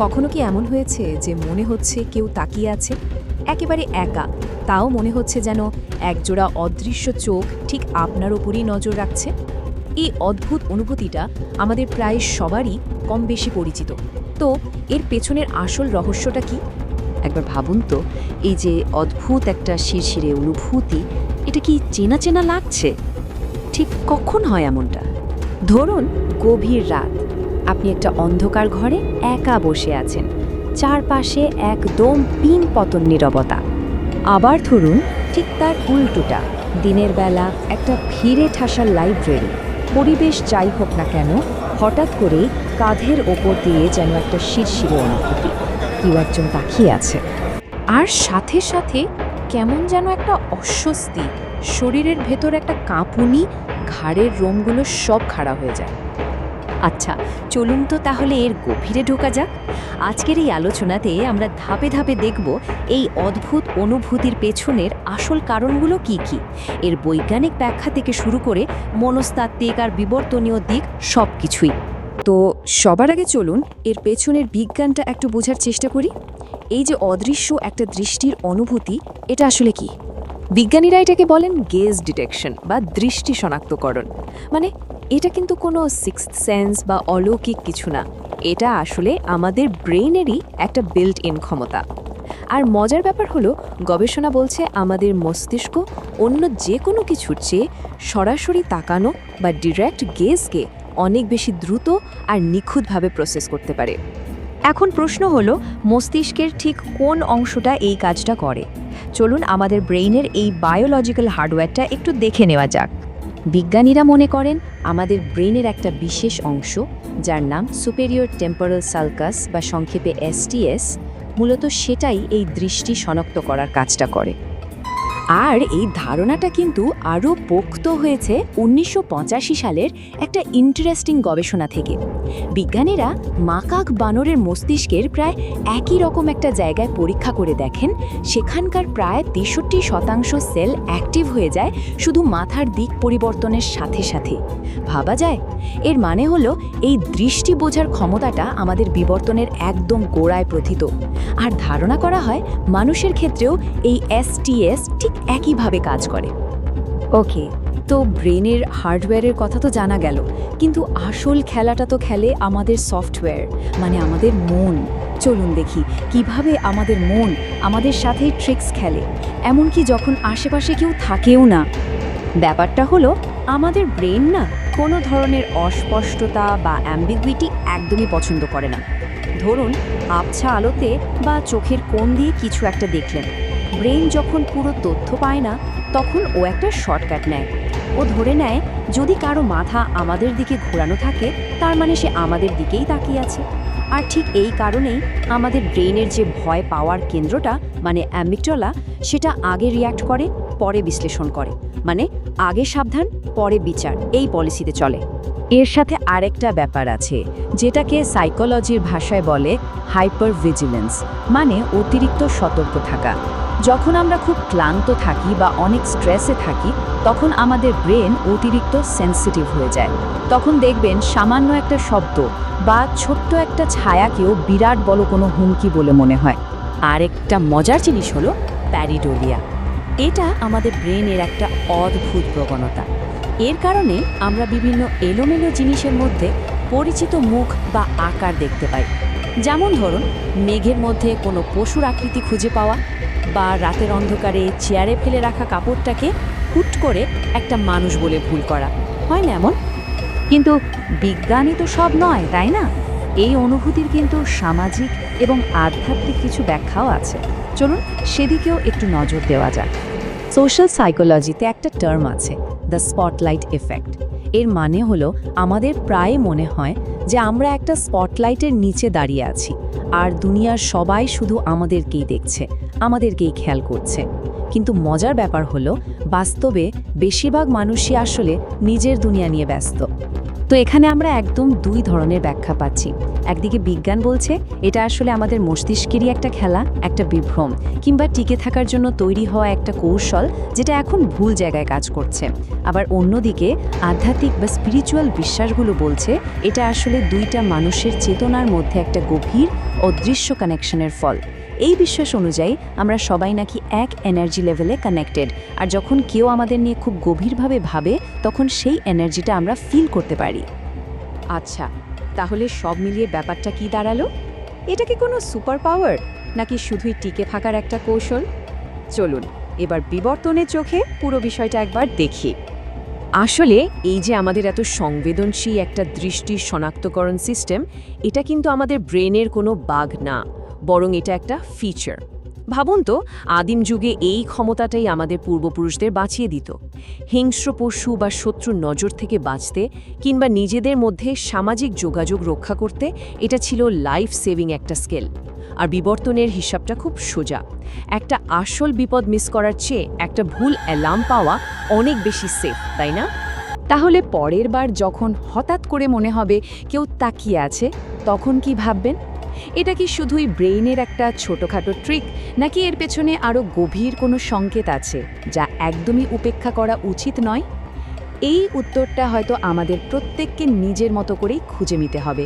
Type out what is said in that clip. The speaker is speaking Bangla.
কখনো কি এমন হয়েছে যে মনে হচ্ছে কেউ তাকিয়ে আছে একেবারে একা, তাও মনে হচ্ছে যেন একজোড়া অদৃশ্য চোখ ঠিক আপনার ওপরই নজর রাখছে? এই অদ্ভুত অনুভূতিটা আমাদের প্রায় সবারই কম বেশি পরিচিত। তো এর পেছনের আসল রহস্যটা কি? একবার ভাবুন তো, এই যে অদ্ভুত একটা শিরশিরে অনুভূতি, এটা কি চেনা চেনা লাগছে? ঠিক কখন হয় এমনটা? ধরুন গভীর রাত, আপনি একটা অন্ধকার ঘরে একা বসে আছেন, চারপাশে একদম পিন পতন নীরবতা। আবার ধরুন ঠিক তার উল্টোটা, দিনের বেলা একটা ভিড়ে ঠাসা লাইব্রেরি, পরিবেশ যাই হোক না কেন, হঠাৎ করেই কাঁধের ওপর দিয়ে যেন একটা শিরশিরে অনুভূতি, কেউ একজন তাকিয়ে আছে। আর সাথে সাথে কেমন যেন একটা অস্বস্তি, শরীরের ভেতর একটা কাঁপুনি, ঘাড়ের রোমগুলো সব খাড়া হয়ে যায়। আচ্ছা, চলুন তো তাহলে এর গভীরে ঢোকা যাক। আজকের এই আলোচনাতে আমরা ধাপে ধাপে দেখব এই অদ্ভুত অনুভূতির পেছনের আসল কারণগুলো কি কি, এর বৈজ্ঞানিক ব্যাখ্যা থেকে শুরু করে মনস্তাত্ত্বিক আর বিবর্তনীয় দিক সব কিছুই। তো সবার আগে চলুন এর পেছনের বিজ্ঞানটা একটু বোঝার চেষ্টা করি। এই যে অদৃশ্য একটা দৃষ্টির অনুভূতি, এটা আসলে কি? বিজ্ঞানীরা এটাকে বলেন গেজ ডিটেকশন বা দৃষ্টি শনাক্তকরণ। মানে এটা কিন্তু কোনো সিক্সথ সেন্স বা অলৌকিক কিছু না, এটা আসলে আমাদের ব্রেইনেরই একটা বিল্ট ইন ক্ষমতা। আর মজার ব্যাপার হলো, গবেষণা বলছে আমাদের মস্তিষ্ক অন্য যে কোনো কিছুর চেয়ে সরাসরি তাকানো বা ডিরেক্ট গেজকে অনেক বেশি দ্রুত আর নিখুঁতভাবে প্রসেস করতে পারে। এখন প্রশ্ন হলো, মস্তিষ্কের ঠিক কোন অংশটা এই কাজটা করে? চলুন আমাদের ব্রেইনের এই বায়োলজিক্যাল হার্ডওয়্যারটা একটু দেখে নেওয়া যাক। বিজ্ঞানীরা মনে করেন আমাদের ব্রেইনের একটা বিশেষ অংশ, যার নাম সুপেরিয়র টেম্পোরাল সালকাস বা সংক্ষেপে এসটিএস, মূলত সেটাই এই দৃষ্টি শনাক্ত করার কাজটা করে। আর এই ধারণাটা কিন্তু আরও পোক্ত হয়েছে 1985 সালের একটা ইন্টারেস্টিং গবেষণা থেকে। বিজ্ঞানীরা মাকাক বানরের মস্তিষ্কের প্রায় একই রকম একটা জায়গায় পরীক্ষা করে দেখেন, সেখানকার প্রায় 63% সেল অ্যাক্টিভ হয়ে যায় শুধু মাথার দিক পরিবর্তনের সাথে সাথে। ভাবা যায়? এর মানে হলো এই দৃষ্টি বোঝার ক্ষমতাটা আমাদের বিবর্তনের একদম গোড়ায় প্রথিত। আর ধারণা করা হয় মানুষের ক্ষেত্রেও এই এসটিএস ঠিক একইভাবে কাজ করে। ওকে, তো ব্রেনের হার্ডওয়্যারের কথা তো জানা গেল, কিন্তু আসল খেলাটা তো খেলে আমাদের সফটওয়্যার, মানে আমাদের মন। চলুন দেখি কিভাবে আমাদের মন আমাদের সাথেই ট্রিক্স খেলে, এমনকি যখন আশেপাশে কেউ থাকেও না। ব্যাপারটা হলো, আমাদের ব্রেন না কোনো ধরনের অস্পষ্টতা বা অ্যাম্বিগুইটি একদমই পছন্দ করে না। ধরুন আবছা আলোতে বা চোখের কোণ দিয়ে কিছু একটা দেখলেন, ব্রেন যখন পুরো তথ্য পায় না, তখন ও একটা শর্টকাট নেয়। ও ধরে নেয় যদি কারো মাথা আমাদের দিকে ঘোরানো থাকে, তার মানে সে আমাদের দিকেই তাকিয়ে আছে। আর ঠিক এই কারণেই আমাদের ব্রেইনের যে ভয় পাওয়ার কেন্দ্রটা, মানে অ্যামিগডালা, সেটা আগে রিয়্যাক্ট করে, পরে বিশ্লেষণ করে। মানে আগে সাবধান, পরে বিচার, এই পলিসিতে চলে। এর সাথে আরেকটা ব্যাপার আছে, যেটাকে সাইকোলজির ভাষায় বলে হাইপার ভিজিলেন্স, মানে অতিরিক্ত সতর্ক থাকা। যখন আমরা খুব ক্লান্ত থাকি বা অনেক স্ট্রেসে থাকি, তখন আমাদের ব্রেন অতিরিক্ত সেন্সিটিভ হয়ে যায়। তখন দেখবেন সামান্য একটা শব্দ বা ছোট্ট একটা ছায়াকেও বিরাট বড় কোনো হুমকি বলে মনে হয়। আর একটা মজার জিনিস হলো প্যারিডোলিয়া। এটা আমাদের ব্রেনের একটা অদ্ভুত প্রবণতা। এর কারণে আমরা বিভিন্ন এলোমেলো জিনিসের মধ্যে পরিচিত মুখ বা আকার দেখতে পাই। যেমন ধরুন মেঘের মধ্যে কোনো পশুর আকৃতি খুঁজে পাওয়া, বা রাতের অন্ধকারে চেয়ারে ফেলে রাখা কাপড়টাকে হুট করে একটা মানুষ বলে ভুল করা, হয় না এমন? কিন্তু বিজ্ঞানই তো সব নয়, তাই না? এই অনুভূতির কিন্তু সামাজিক এবং আধ্যাত্মিক কিছু ব্যাখ্যাও আছে। চলুন সেদিকেও একটু নজর দেওয়া যাক। সোশ্যাল সাইকোলজিতে একটা টার্ম আছে, দ্য স্পটলাইট এফেক্ট। এর মানে হলো আমাদের প্রায় মনে হয় যে আমরা একটা স্পটলাইটের নিচে দাঁড়িয়ে আছি, আর দুনিয়ার সবাই শুধু আমাদেরকেই দেখছে, আমাদেরকেই খেয়াল করছে। কিন্তু মজার ব্যাপার হলো, বাস্তবে বেশিরভাগ মানুষই আসলে নিজের দুনিয়া নিয়ে ব্যস্ত। তো এখানে আমরা একদম দুই ধরনের ব্যাখ্যা পাচ্ছি। একদিকে বিজ্ঞান বলছে এটা আসলে আমাদের মস্তিষ্কেরই একটা খেলা, একটা বিভ্রম, কিংবা টিকে থাকার জন্য তৈরি হওয়া একটা কৌশল যেটা এখন ভুল জায়গায় কাজ করছে। আবার অন্যদিকে আধ্যাত্মিক বা স্পিরিচুয়াল বিশ্বাসগুলো বলছে এটা আসলে দুইটা মানুষের চেতনার মধ্যে একটা গভীর অদৃশ্য কানেকশনের ফল। এই বিশ্বাস অনুযায়ী আমরা সবাই নাকি এক এনার্জি লেভেলে কানেক্টেড, আর যখন কেউ আমাদের নিয়ে খুব গভীরভাবে ভাবে তখন সেই এনার্জিটা আমরা ফিল করতে পারি। আচ্ছা, তাহলে সব মিলিয়ে ব্যাপারটা কি দাঁড়ালো? এটা কি কোনো সুপার পাওয়ার, নাকি শুধুই টিকে থাকার একটা কৌশল? চলুন এবার বিবর্তনের চোখে পুরো বিষয়টা একবার দেখি। আসলে এই যে আমাদের এত সংবেদনশীল একটা দৃষ্টি শনাক্তকরণ সিস্টেম, এটা কিন্তু আমাদের ব্রেনের কোনো বাগ না, বরং এটা একটা ফিচার। ভাবুন তো, আদিম যুগে এই ক্ষমতাটাই আমাদের পূর্বপুরুষদের বাঁচিয়ে দিত। হিংস্র পশু বা শত্রুর নজর থেকে বাঁচতে, কিংবা নিজেদের মধ্যে সামাজিক যোগাযোগ রক্ষা করতে এটা ছিল লাইফ সেভিং একটা স্কিল। আর বিবর্তনের হিসাবটা খুব সোজা। একটা আসল বিপদ মিস করার চেয়ে একটা ভুল অ্যালার্ম পাওয়া অনেক বেশি সেফ, তাই না? তাহলে পরের বার যখন হঠাৎ করে মনে হবে কেউ তাকিয়ে আছে, তখন কি ভাববেন? এটা কি শুধুই ব্রেইনের একটা ছোটখাটো ট্রিক, নাকি এর পেছনে আরও গভীর কোনো সংকেত আছে যা একদমই উপেক্ষা করা উচিত নয়? এই উত্তরটা হয়তো আমাদের প্রত্যেককে নিজের মতো করেই খুঁজে নিতে হবে।